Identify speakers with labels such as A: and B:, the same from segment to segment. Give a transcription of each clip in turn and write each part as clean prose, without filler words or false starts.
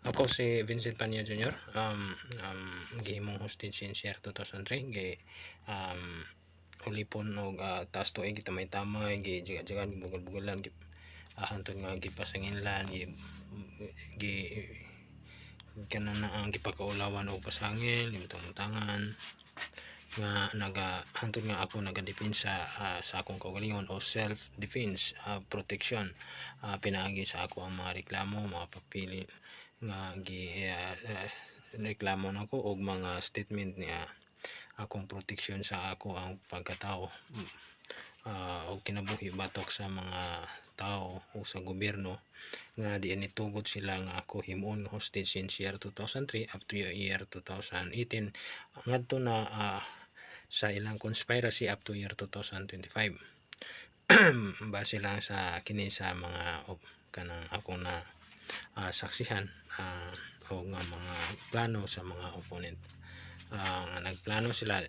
A: Ako si Vincent Pania Jr. Gihimong hostage since year 2003. Um, ulipon og taas tuig gitamay-tamay gijagan bugal-bugalan hantod nga gipasanginlan gi kanana ang gipakaulawan og pasangil imutang-utangan nga hantod nga ako nagadepensa sa akong kaugalingon o self defense, protection, pinaagi sa ako ang mga reklamo, mga papili nga reklamo nako og mga statement niya akong proteksyon sa ako ang pagkatao o kinabuhi batok sa mga tao o sa gobyerno nga diin nitugot sila nga ako himuon nga hostage since year 2003 up to year 2018 ngadto na sa ilang conspiracy up to year 2025. Base lang sa kini sa mga kanang akong na saksihan o nga mga plano sa mga opponent nga nagplano sila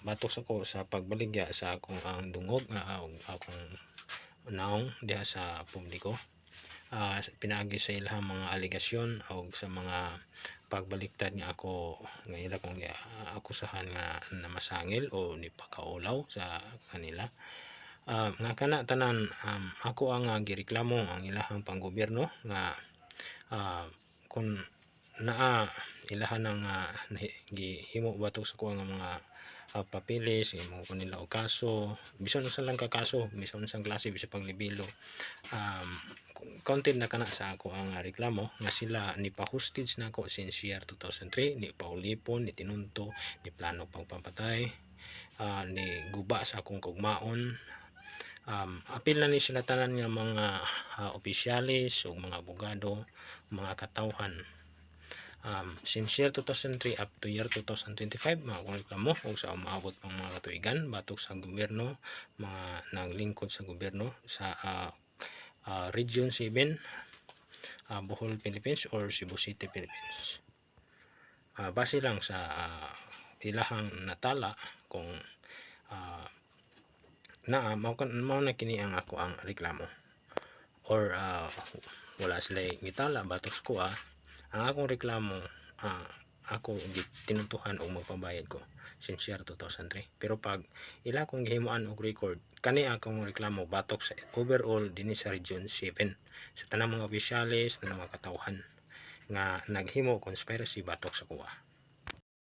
A: batok sa ko sa pagbaligya sa akong ang dungog akong naong diha sa publiko, pinaagi sa ilahang mga aligasyon o sa mga pagbaliktad nga ako nga ila kong akusahan nga namasangil o nipakaulaw sa kanila. Nga kana tanan ako ang gireklamo ang ilahang panggobyerno nga kung naa ilahan ng gihimo batok sa kuha nga mga papilis imo ko nila og kaso bisan unsa lang ka kaso bisan unsang klase bisan paglibilo, counted na kana sa ako ang reklamo nga sila ni pa-hostage nako since year 2003 ni paulipon ni tinunto ni plano pagpapatay, ni guba sa akong kaugmaon. Apil na ni sila tanan nga mga opisyalis o mga abogado, mga katawhan. Since year 2003 up to year 2025 mga kong reklamo o sa umaabot pang mga katuigan batok sa gobyerno, mga naglingkod sa gobyerno sa Region 7, Bohol, Philippines or Cebu City, Philippines. Base lang sa ilahang natala kung mao na kini ang ako ang reklamo or wala sila gitala batok sa kuha ang akong reklamo, ako tinuntuhan og magpabayad ko since year 2003 pero pag ila kong gihimuan og record kani akong reklamo batok sa overall dinhi sa Region 7 sa tanang mga opisyalis tanang mga katawhan nga naghimo conspiracy batok sa kuha.